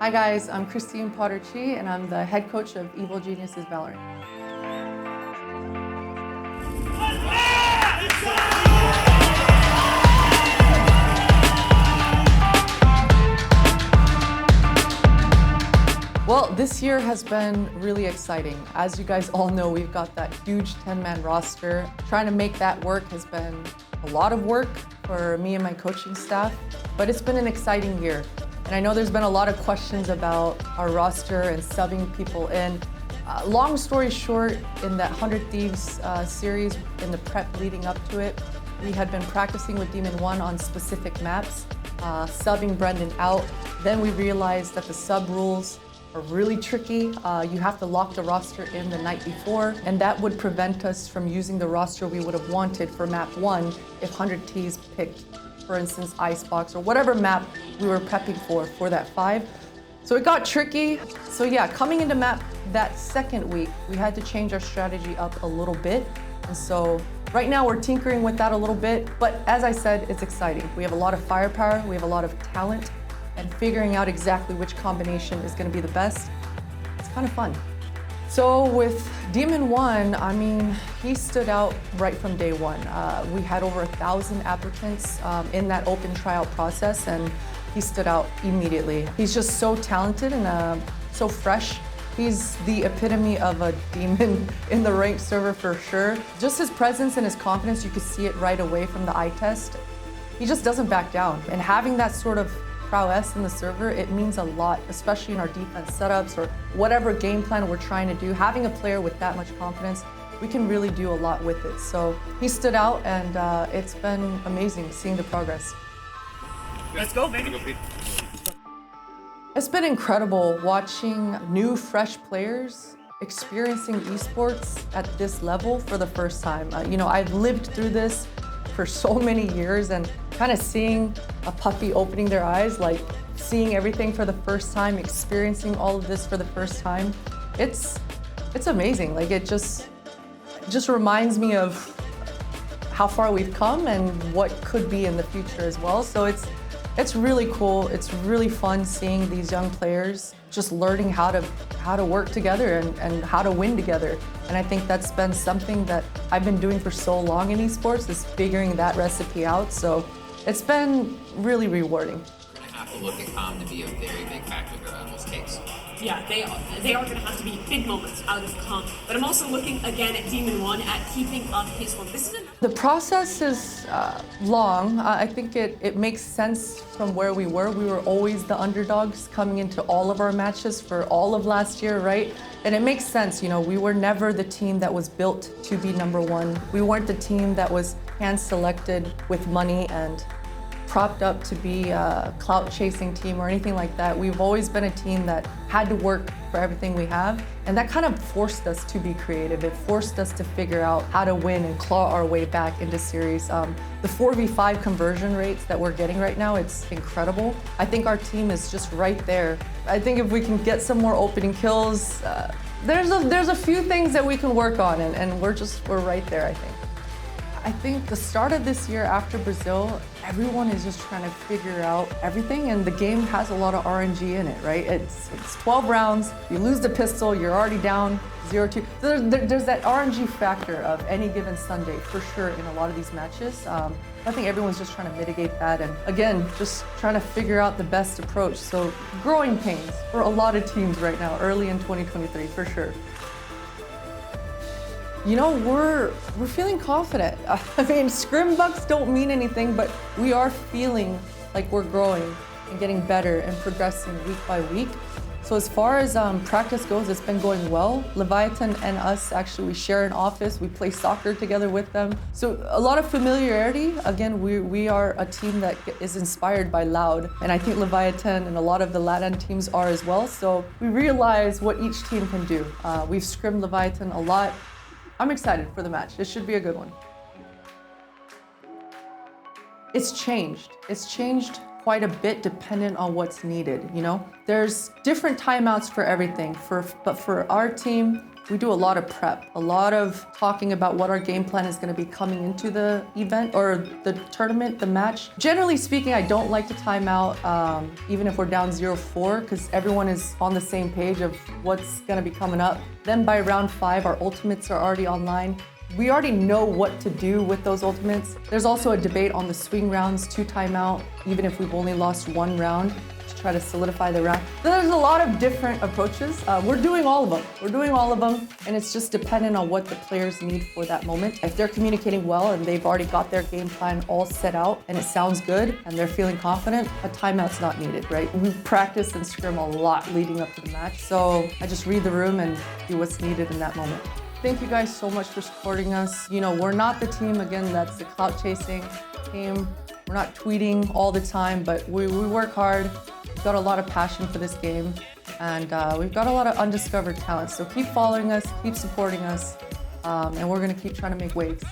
Hi guys, I'm Christine Potter-Chi and I'm the head coach of Evil Geniuses VALORANT. Well, this year has been really exciting. As you guys all know, we've got that huge 10-man roster. Trying to make that work has been a lot of work for me and my coaching staff, but it's been an exciting year. And I know there's been a lot of questions about our roster and subbing people in. Long story short, in that 100 Thieves series, in the prep leading up to it, we had been practicing with Demon 1 on specific maps, subbing Brendan out. Then we realized that the sub rules are really tricky. You have to lock the roster in the night before, and that would prevent us from using the roster we would have wanted for map 1 if 100 Thieves picked, for instance, Icebox or whatever map we were prepping for that 5. So it got tricky. So yeah, coming into map that second week, we had to change our strategy up a little bit. And so right now we're tinkering with that a little bit, but as I said, it's exciting. We have a lot of firepower, we have a lot of talent, and figuring out exactly which combination is gonna be the best, it's kind of fun. So with Demon 1, I mean, he stood out right from day one. We had over 1,000 applicants in that open tryout process, and he stood out immediately. He's just so talented and so fresh. He's the epitome of a demon in the ranked server for sure. Just his presence and his confidence, you could see it right away from the eye test. He just doesn't back down. And having that sort of prowess in the server, it means a lot, especially in our defense setups or whatever game plan we're trying to do. Having a player with that much confidence, we can really do a lot with it. So he stood out, and it's been amazing seeing the progress. Let's go, baby. It's been incredible watching new, fresh players experiencing esports at this level for the first time. You know, I've lived through this for so many years, and kind of seeing a puppy opening their eyes, like seeing everything for the first time, experiencing all of this for the first time, it's amazing. Like it just reminds me of how far we've come and what could be in the future as well. So it's really cool. It's really fun seeing these young players just learning how to work together and how to win together. And I think that's been something that I've been doing for so long in esports, is figuring that recipe out. So it's been really rewarding. We're gonna have to look at comm to be a very big factor in those takes. Yeah, they are going to have to be big moments out of comp. But I'm also looking again at Demon 1 at keeping up his form. This is The process is long. I think it makes sense from where we were. We were always the underdogs coming into all of our matches for all of last year, right? And it makes sense, you know, we were never the team that was built to be #1. We weren't the team that was hand-selected with money and propped up to be a clout-chasing team or anything like that. We've always been a team that had to work for everything we have, and that kind of forced us to be creative. It forced us to figure out how to win and claw our way back into series. The 4v5 conversion rates that we're getting right now, it's incredible. I think our team is just right there. I think if we can get some more opening kills, there's a few things that we can work on, and we're right there, I think. I think the start of this year after Brazil, everyone is just trying to figure out everything, and the game has a lot of RNG in it, right? It's 12 rounds, you lose the pistol, you're already down 0-2. There's that RNG factor of any given Sunday for sure in a lot of these matches. I think everyone's just trying to mitigate that, and again, just trying to figure out the best approach. So growing pains for a lot of teams right now, early in 2023 for sure. You know, we're feeling confident. I mean, scrim bucks don't mean anything, but we are feeling like we're growing and getting better and progressing week by week. So as far as practice goes, it's been going well. Leviathan and us, actually, we share an office. We play soccer together with them. So a lot of familiarity. Again, we are a team that is inspired by Loud. And I think Leviathan and a lot of the Latin teams are as well. So we realize what each team can do. We've scrimmed Leviathan a lot. I'm excited for the match. It should be a good one. It's changed. It's changed quite a bit dependent on what's needed, you know? There's different timeouts for everything, but for our team, we do a lot of prep, a lot of talking about what our game plan is going to be coming into the event or the tournament, the match. Generally speaking, I don't like to time out, even if we're down 0-4, because everyone is on the same page of what's going to be coming up. Then by round 5, our ultimates are already online. We already know what to do with those ultimates. There's also a debate on the swing rounds to timeout, even if we've only lost 1 round, to try to solidify the round. There's a lot of different approaches. We're doing all of them. And it's just dependent on what the players need for that moment. If they're communicating well and they've already got their game plan all set out and it sounds good and they're feeling confident, a timeout's not needed, right? We practice and scrim a lot leading up to the match. So I just read the room and do what's needed in that moment. Thank you guys so much for supporting us. You know, we're not the team, again, that's the clout chasing team. We're not tweeting all the time, but we work hard. We've got a lot of passion for this game, and we've got a lot of undiscovered talent. So keep following us, keep supporting us, and we're gonna keep trying to make waves.